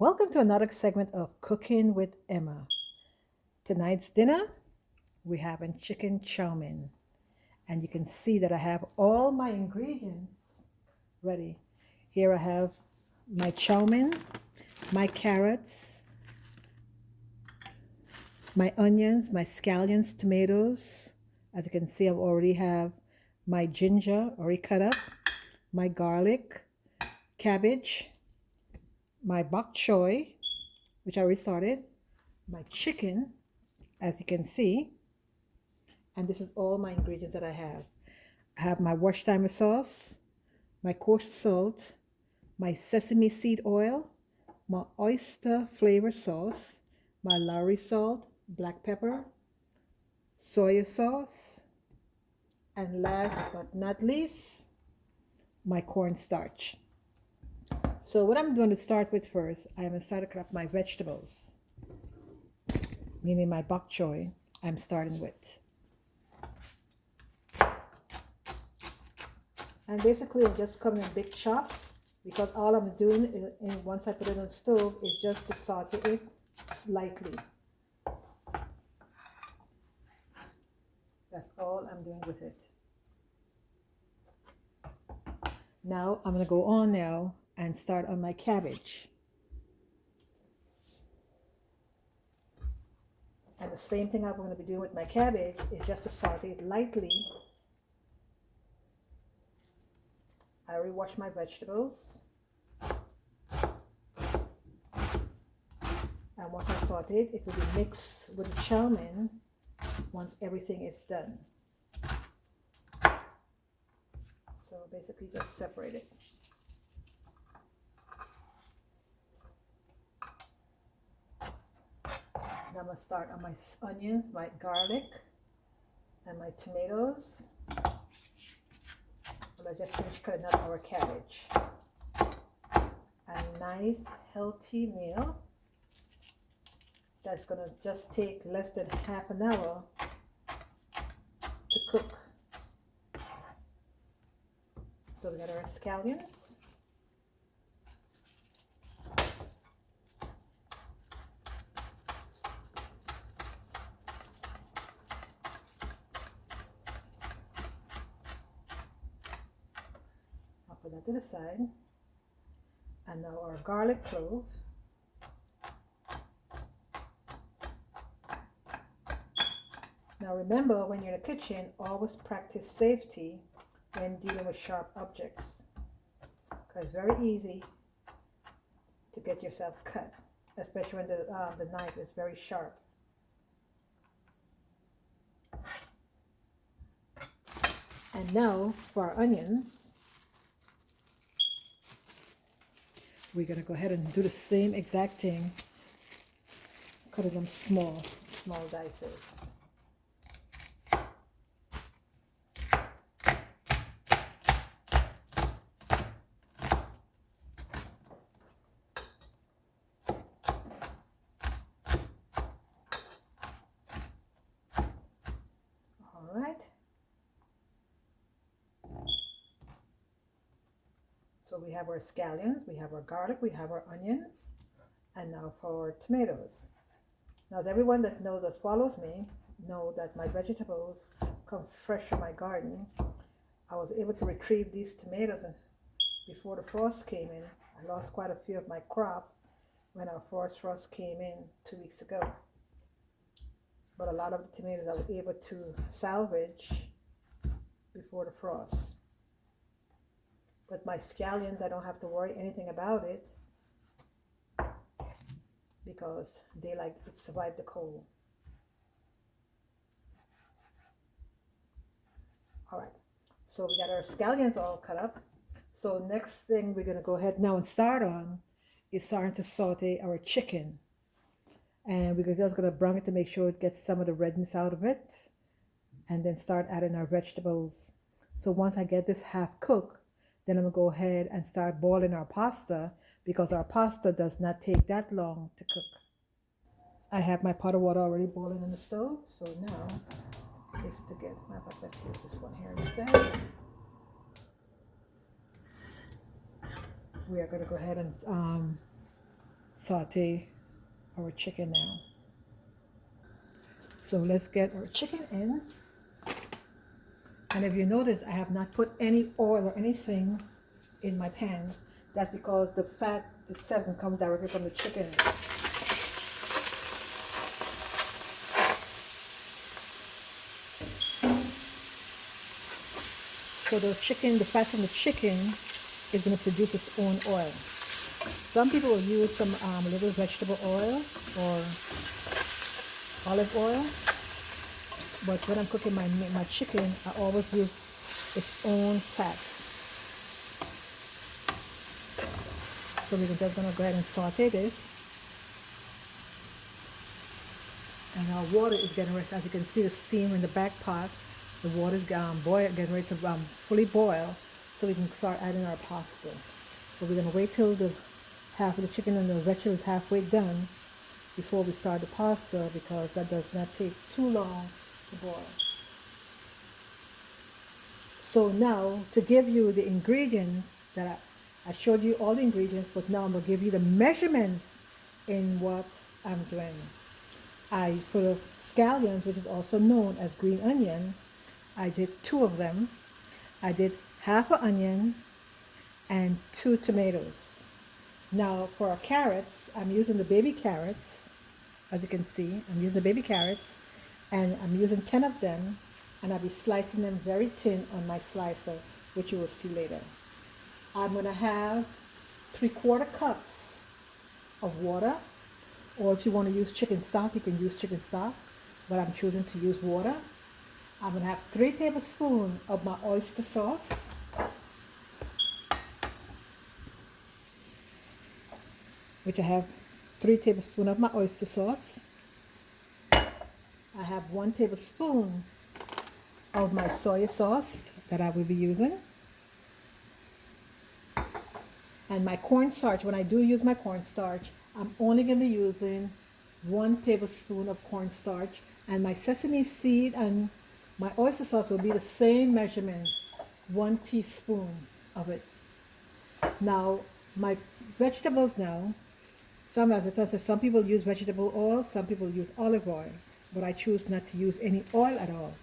Welcome to another segment of Cooking with Emma. Tonight's dinner, we're having chicken chow mein. And you can see that I have all my ingredients ready. Here I have my chow mein, my carrots, my onions, my scallions, tomatoes. As you can see, I already have my ginger already cut up, my garlic, cabbage, my bok choy, which I already started, my chicken, as you can see, and this is all my ingredients that I have. I have my Worcestershire sauce, my kosher salt, my sesame seed oil, my oyster flavor sauce, my Lowry salt, black pepper, soy sauce, and last but not least, my cornstarch. So what I'm going to start with first, I'm going to start to cut up my vegetables, meaning my bok choy. I'm starting with. And basically, I'm just coming in big chops because all I'm doing is, once I put it on the stove is just to saute it slightly. That's all I'm doing with it. Now I'm going to go on now and start on my cabbage. And the same thing I'm going to be doing with my cabbage is just to saute it lightly. I already washed my vegetables. And once I saute it, it will be mixed with the chow mein once everything is done. So basically just separate it. Now I'm going to start on my onions, my garlic, and my tomatoes. Well, I just finished cutting up our cabbage. A nice healthy meal that's going to just take less than half an hour to cook. So we got our scallions. I'll put that to the side. And now our garlic clove. Now remember, when you're in the kitchen, always practice safety when dealing with sharp objects, because it's very easy to get yourself cut, especially when the knife is very sharp. And now for our onions, we're going to go ahead and do the same exact thing, cutting them small dices. Alright. So we have our scallions, we have our garlic, we have our onions, and now for our tomatoes. Now, everyone that follows me, know that my vegetables come fresh from my garden. I was able to retrieve these tomatoes before the frost came in. I lost quite a few of my crop when our frost came in 2 weeks ago. But a lot of the tomatoes I was able to salvage before the frost. But my scallions, I don't have to worry anything about it because they survive the cold. All right, so we got our scallions all cut up. So next thing we're gonna go ahead now and start on is starting to saute our chicken. And we're just gonna brown it to make sure it gets some of the redness out of it. And then start adding our vegetables. So once I get this half cooked, then I'm gonna go ahead and start boiling our pasta because our pasta does not take that long to cook. I have my pot of water already boiling on the stove, so now is to get, let's use this one here instead. We are going to go ahead and saute our chicken now. So let's get our chicken in. And if you notice, I have not put any oil or anything in my pan. That's because the fat itself comes directly from the chicken. So the chicken, the fat from the chicken is going to produce its own oil. Some people will use some little vegetable oil or olive oil, but when I'm cooking my chicken, I always use its own fat. So we're just going to go ahead and saute this. And our water is getting ready. As you can see, the steam in the back pot, the water is getting ready to fully boil, so we can start adding our pasta. So we're going to wait till the half of the chicken and the vegetable is halfway done before we start the pasta, because that does not take too long to boil. So now, to give you the ingredients that I showed you all the ingredients, but now I'm going to give you the measurements in what I'm doing. For the scallions, which is also known as green onion, I did 2 of them. I did half an onion and 2 tomatoes. Now for our carrots, I'm using the baby carrots. As you can see, I'm using the baby carrots, and I'm using 10 of them, and I'll be slicing them very thin on my slicer, which you will see later. I'm going to have 3/4 cups of water, or if you want to use chicken stock, you can use chicken stock, but I'm choosing to use water. I'm going to have 3 tablespoons of my oyster sauce. Which I have 3 tablespoons of my oyster sauce. I have 1 tablespoon of my soy sauce that I will be using. And my cornstarch, when I do use my cornstarch, I'm only going to be using 1 tablespoon of cornstarch, and my sesame seed and my oyster sauce will be the same measurement, 1 teaspoon of it. Now, my vegetables now, some people use vegetable oil, some people use olive oil, but I choose not to use any oil at all.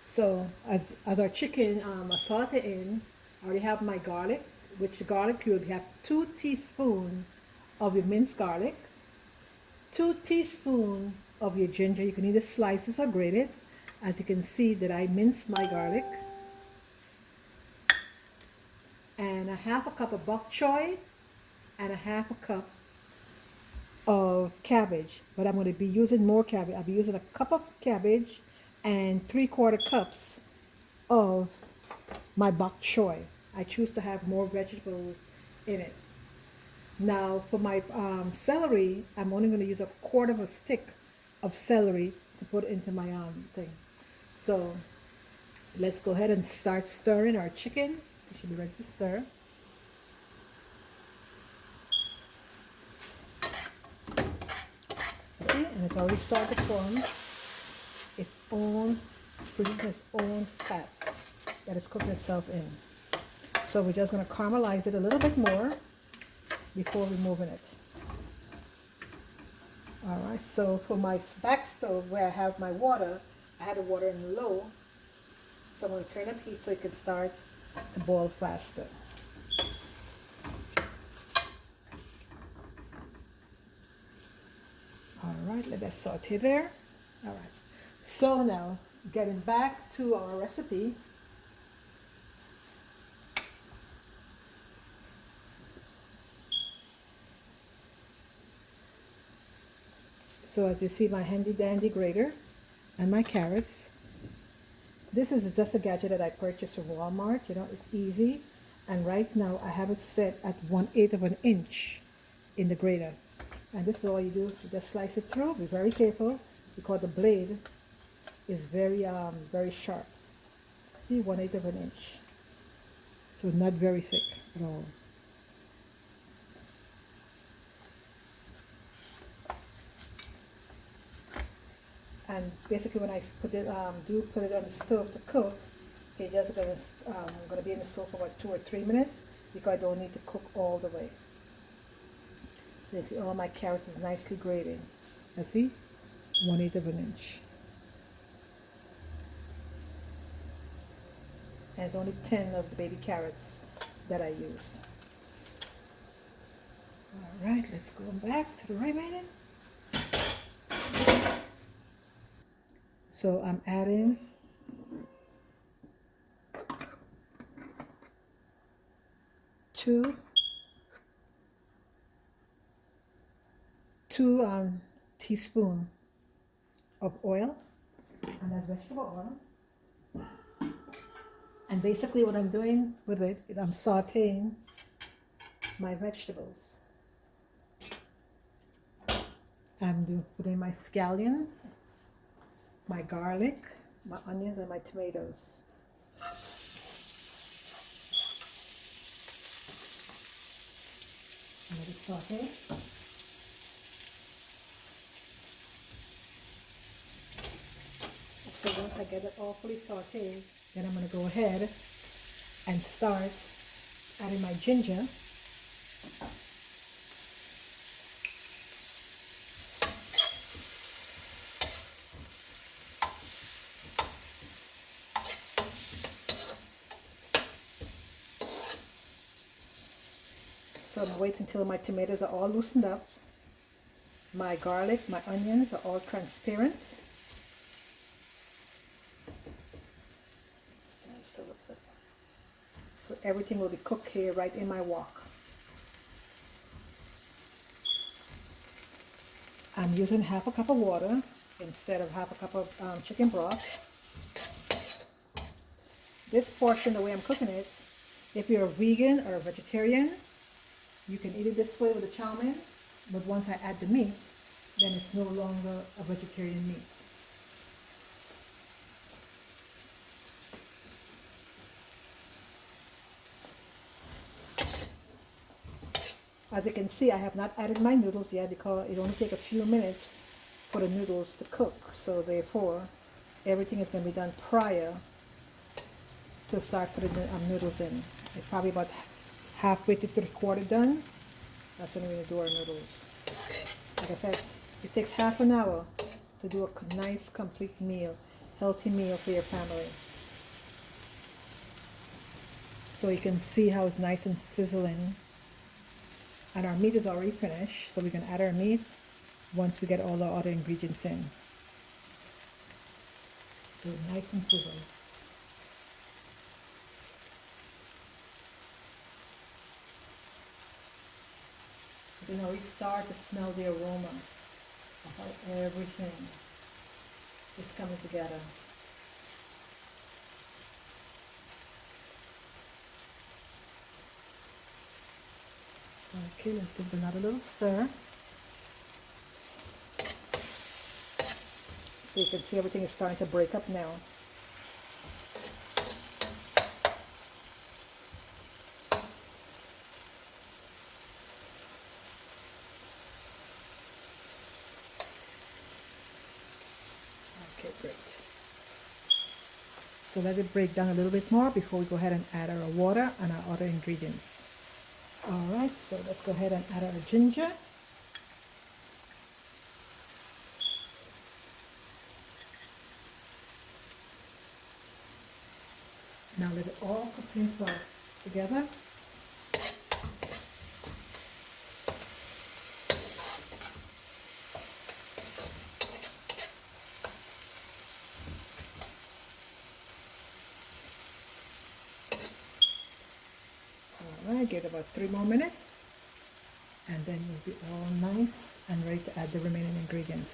So as our chicken saute in, I already have my garlic, which the garlic you would have 2 teaspoons of your minced garlic, 2 teaspoons of your ginger. You can either slice this or grate it. As you can see that I minced my garlic. And a half a cup of bok choy, and a half a cup of cabbage, but I'm going to be using more cabbage. I'll be using a cup of cabbage and 3/4 cups of my bok choy. I choose to have more vegetables in it. Now for my celery, I'm only going to use 1/4 of a stick of celery to put into my thing. So let's go ahead and start stirring our chicken. It should be ready to stir. And it's already started to form producing its own fat that is cooking itself in. So we're just going to caramelize it a little bit more before removing it. All right, so for my back stove where I have my water, I had the water in low, so I'm going to turn up heat so it can start to boil faster. All right, let that saute there. All right, so now getting back to our recipe. So as you see, my handy dandy grater and my carrots. This is just a gadget that I purchased from Walmart. You know, it's easy. And right now I have it set at 1/8 of an inch in the grater. And this is all you do. You just slice it through. Be very careful because the blade is very sharp. See, 1/8 of an inch. So not very thick at all. And basically, when I put it on the stove to cook, it's just gonna be in the stove for about 2 or 3 minutes because I don't need to cook all the way. So you see all my carrots is nicely grated. I see 1/8 of an inch. And it's only 10 of the baby carrots that I used. All right, let's go back to the remaining. So I'm adding two teaspoon of oil, and that's vegetable oil. And basically what I'm doing with it is I'm sauteing my vegetables. I'm putting my scallions, my garlic, my onions, and my tomatoes. And let it saute. So once I get it all fully sauteed, then I'm going to go ahead and start adding my ginger. So I'm waiting until my tomatoes are all loosened up. My garlic, my onions are all transparent. So everything will be cooked here right in my wok. I'm using half a cup of water instead of half a cup of chicken broth. This portion, the way I'm cooking it, if you're a vegan or a vegetarian, you can eat it this way with the chow mein, but once I add the meat, then it's no longer a vegetarian meat. As you can see, I have not added my noodles yet because it only takes a few minutes for the noodles to cook. So therefore, everything is going to be done prior to start putting the noodles in. It's probably about halfway to 3/4 done. That's when we're going to do our noodles. Like I said, it takes half an hour to do a nice, complete meal, healthy meal for your family. So you can see how it's nice and sizzling. And our meat is already finished, so we can add our meat once we get all the other ingredients in. So nice and sizzling. You can already start to smell the aroma of how everything is coming together. Okay, let's give it another little stir. So you can see everything is starting to break up now. Okay, great. So let it break down a little bit more before we go ahead and add our water and our other ingredients. Alright, so let's go ahead and add our ginger. Now let it all cook together. Alright, give it about 3 more minutes. And then you'll be all nice and ready to add the remaining ingredients.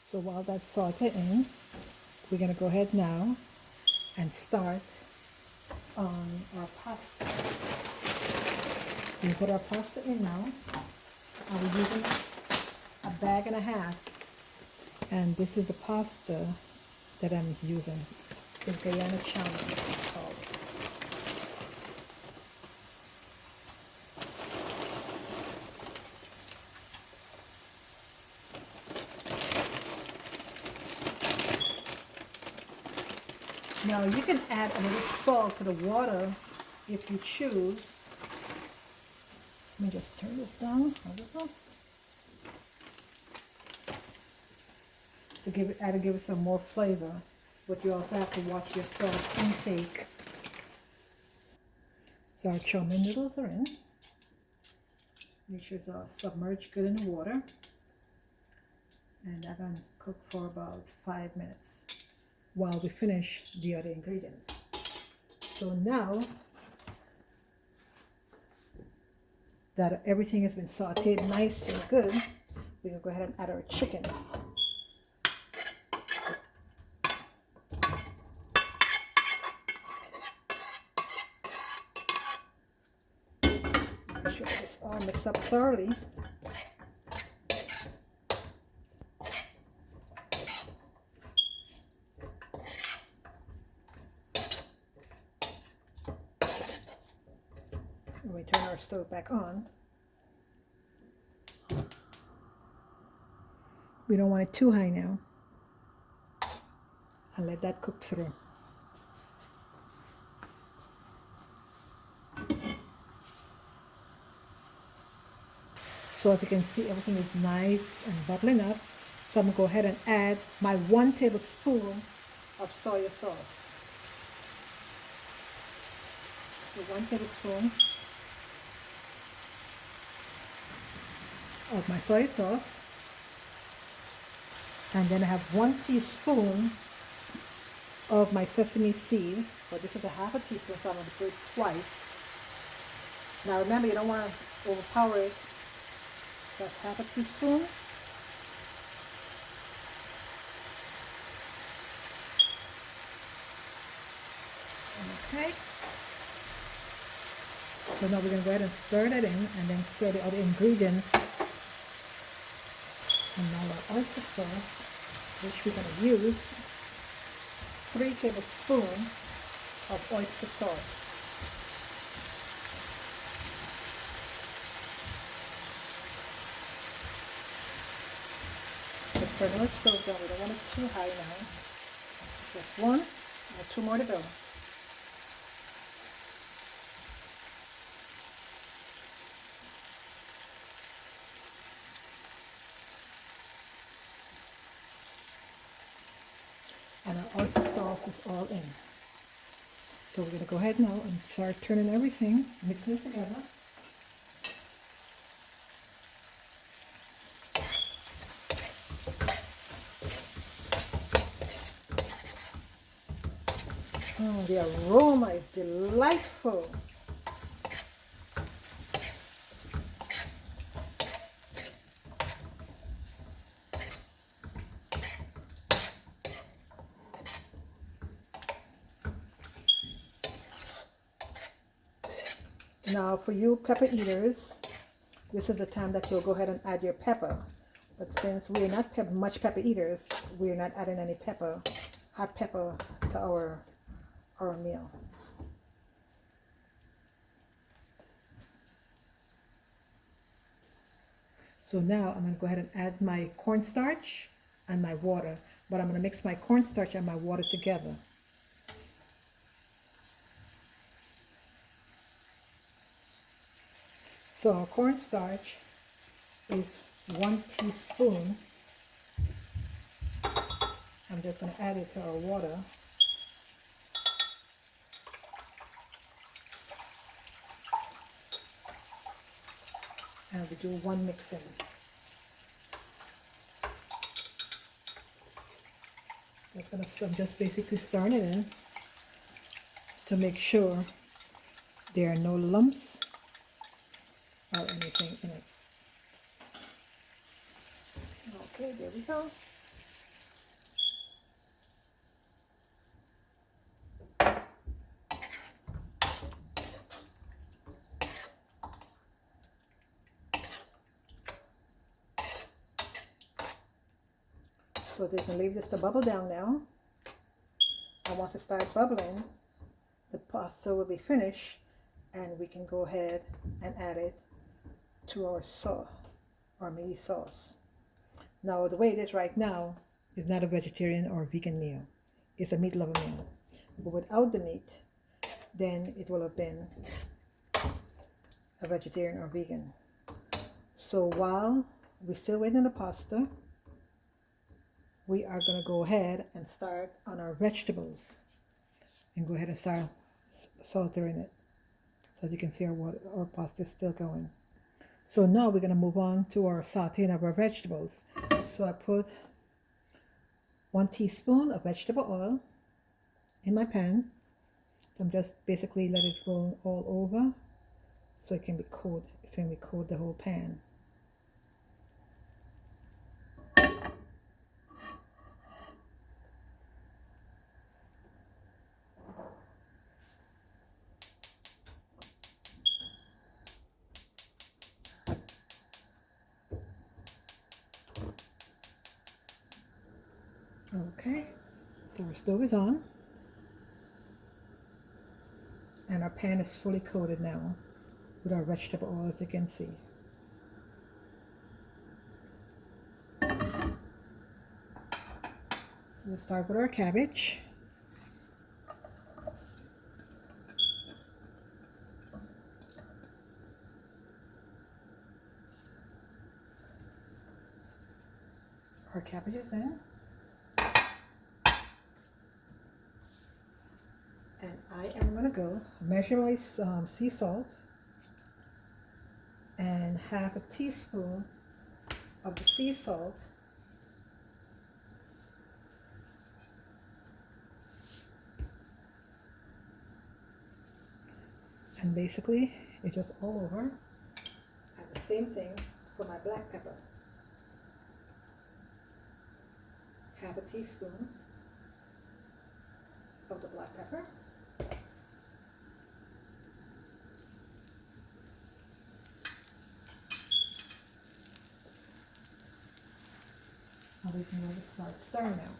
So while that's sauteing, we're going to go ahead now and start on our pasta. We put our pasta in now. I'm using a bag and a half, and this is the pasta that I'm using. It's Guyana chow, it's called. Now you can add a little salt to the water if you choose. Let me just turn this down a little to give it some more flavor. But you also have to watch your salt intake. So our chow mein noodles are in. Make sure it's submerged good in the water. And I'm going to cook for about 5 minutes while we finish the other ingredients. So now that everything has been sauteed nice and good, we can go ahead and add our chicken. Make sure this all mixed up thoroughly. And we turn our stove back on. We don't want it too high now. And let that cook through. So as you can see, everything is nice and bubbling up. So I'm going to go ahead and add my 1 tablespoon of soy sauce. So 1 tablespoon of my soy sauce. And then I have 1 teaspoon of my sesame seed. But this is a half a teaspoon, so I'm going to do it twice. Now remember, you don't want to overpower it. That's half a teaspoon. Okay. So now we're going to go ahead and stir that in and then stir the other ingredients. And now our oyster sauce, which we're going to use 3 tablespoons of oyster sauce. Let's turn our stove down. We don't want it too high now. Just 1 and 2 more to go. And our oyster sauce is all in. So we're going to go ahead now and start turning everything, mixing it together. Oh, the aroma is delightful. Now for you pepper eaters, this is the time that you'll go ahead and add your pepper. But since we're not much pepper eaters, we're not adding any pepper, hot pepper to our meal. So now I'm going to go ahead and add my cornstarch and my water, but I'm going to mix my cornstarch and my water together. So our cornstarch is 1 teaspoon. I'm just going to add it to our water. And we do 1 mixing. I'm just basically stirring it in to make sure there are no lumps or anything in it. Okay, there we go. So they can leave this to bubble down now. And once it starts bubbling, the pasta will be finished and we can go ahead and add it to our sauce, our meaty sauce. Now the way it is right now is not a vegetarian or vegan meal. It's a meat lover meal. But without the meat, then it will have been a vegetarian or vegan. So while we're still waiting on the pasta, we are going to go ahead and start on our vegetables and go ahead and start sauteing it. So as you can see, our pasta is still going. So now we're going to move on to our sauteing of our vegetables. So I put 1 teaspoon of vegetable oil in my pan. So I'm just basically let it roll all over so it can be coated. It's going to be coat the whole pan. Okay, so our stove is on and our pan is fully coated now with our vegetable oil, as you can see. We'll start with our cabbage. Our cabbage is in. And I am going to go measure my sea salt and half a teaspoon of the sea salt. And basically, it's just all over. And the same thing for my black pepper. Half a teaspoon of the black pepper. Now we can really start stirring now.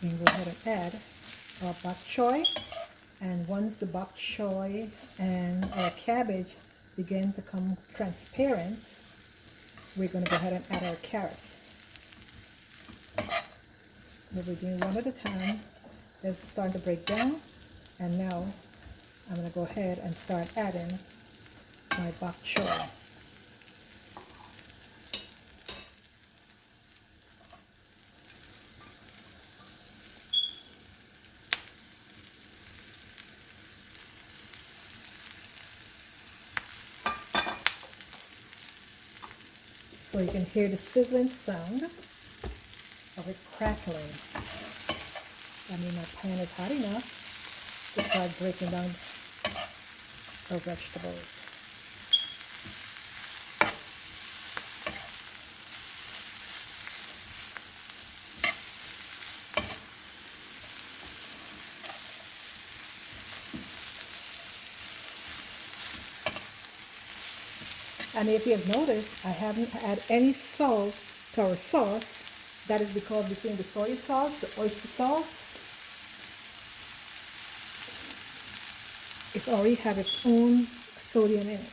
We can go ahead and add our bok choy, and once the bok choy and our cabbage begin to come transparent, we're going to go ahead and add our carrots. We'll be doing one at a time. They're starting to break down, and now I'm going to go ahead and start adding my bok choy. So you can hear the sizzling sound of it crackling. I mean, my pan is hot enough to start breaking down our vegetables. And if you have noticed, I haven't added any salt to our sauce. That is because between the soy sauce, the oyster sauce, it already has its own sodium in it.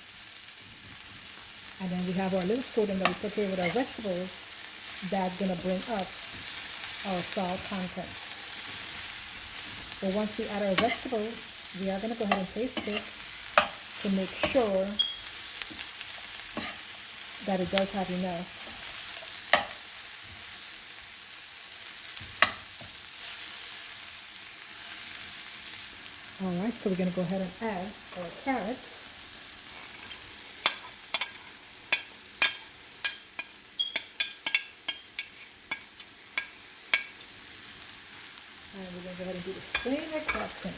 And then we have our little sodium that we put here with our vegetables that's going to bring up our salt content. So once we add our vegetables, we are going to go ahead and taste it to make sure that it does have enough. Alright, so we're going to go ahead and add our carrots. And we're going to go ahead and do the same exact thing.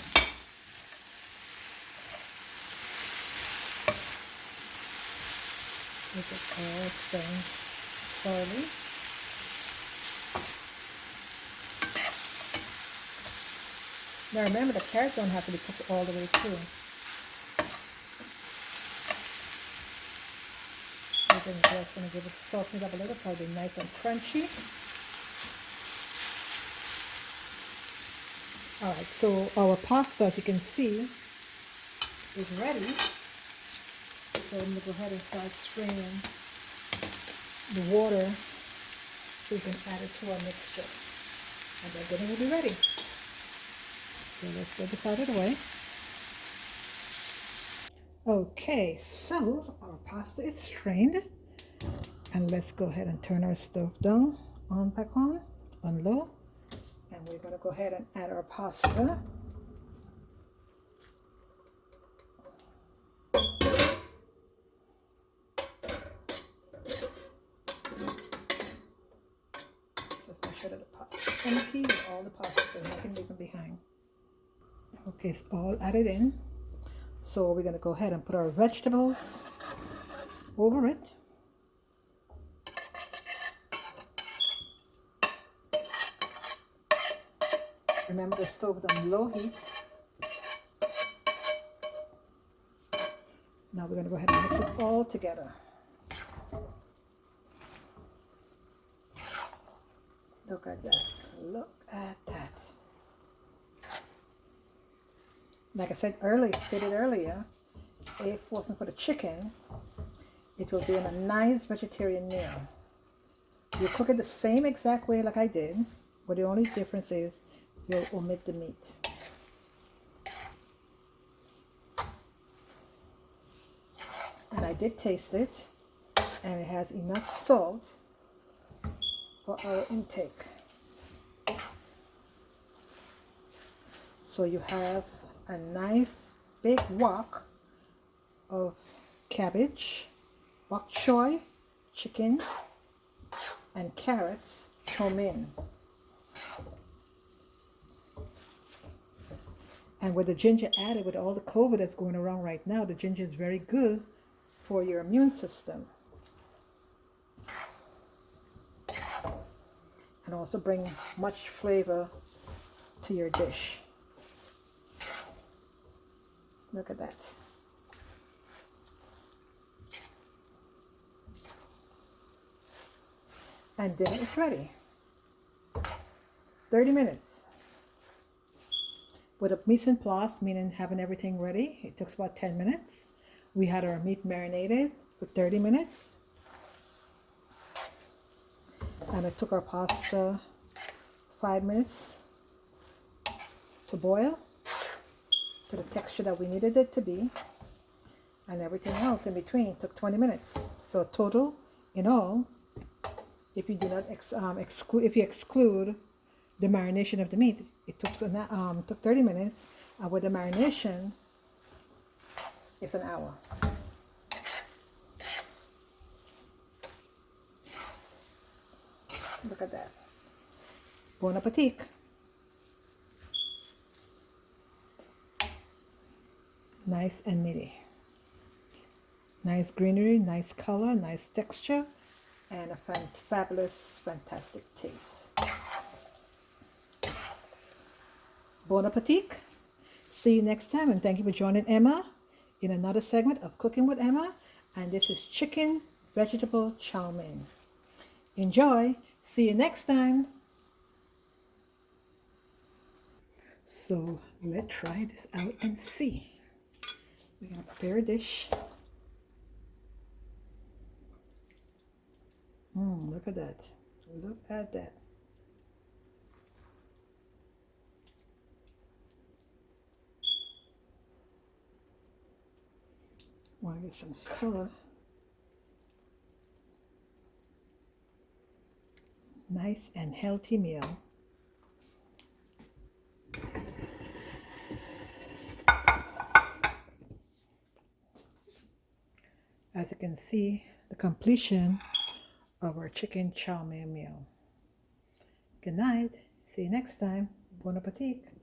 Make it all stirring slowly. Now remember, the carrots don't have to be cooked all the way through. We're just going to give it, soften it up a little so it'll be nice and crunchy. Alright, so our pasta, as you can see, is ready. So I'm going to go ahead and start spraying the water so we can add it to our mixture. and then dinner will be ready. So let's get this out of the way. Okay, so our pasta is strained, and let's go ahead and turn our stove down, back on low, and we're going to go ahead and add our pasta. Just make sure that the pot is empty with all the pasta, nothing leaving behind. Okay, it's all added in. So we're going to go ahead and put our vegetables over it. Remember, the stove is on low heat. Now we're going to go ahead and mix it all together. Look at that. Look at that. Like I said earlier, stated earlier, if it wasn't for the chicken, it would be a nice vegetarian meal. You cook it the same exact way like I did, but the only difference is you'll omit the meat. And I did taste it, and it has enough salt for our intake. So you have a nice big wok of cabbage, bok choy, chicken, and carrots, chow mein. And with the ginger added, with all the COVID that's going around right now, the ginger is very good for your immune system. And also bring much flavor to your dish. Look at that. And dinner is ready. 30 minutes. With a mise en place, meaning having everything ready, it took about 10 minutes. We had our meat marinated for 30 minutes. And it took our pasta 5 minutes to boil to the texture that we needed it to be. And everything else in between took 20 minutes. So total, in all, if you do not exclude the marination of the meat, it took 30 minutes, and with the marination, it's an hour. Look at that. Bon appetit. Nice and meaty. Nice greenery, nice color, nice texture, and a fabulous, fantastic taste. Bon appetit. See you next time, and thank you for joining Emma in another segment of Cooking with Emma. And this is chicken vegetable chow mein. Enjoy. See you next time. So let's try this out and see. We're going to prepare a dish. Look at that. Look at that. Want to get some color. Nice and healthy meal. As you can see, the completion of our chicken chow mein meal. Good night. See you next time. Bon appetit.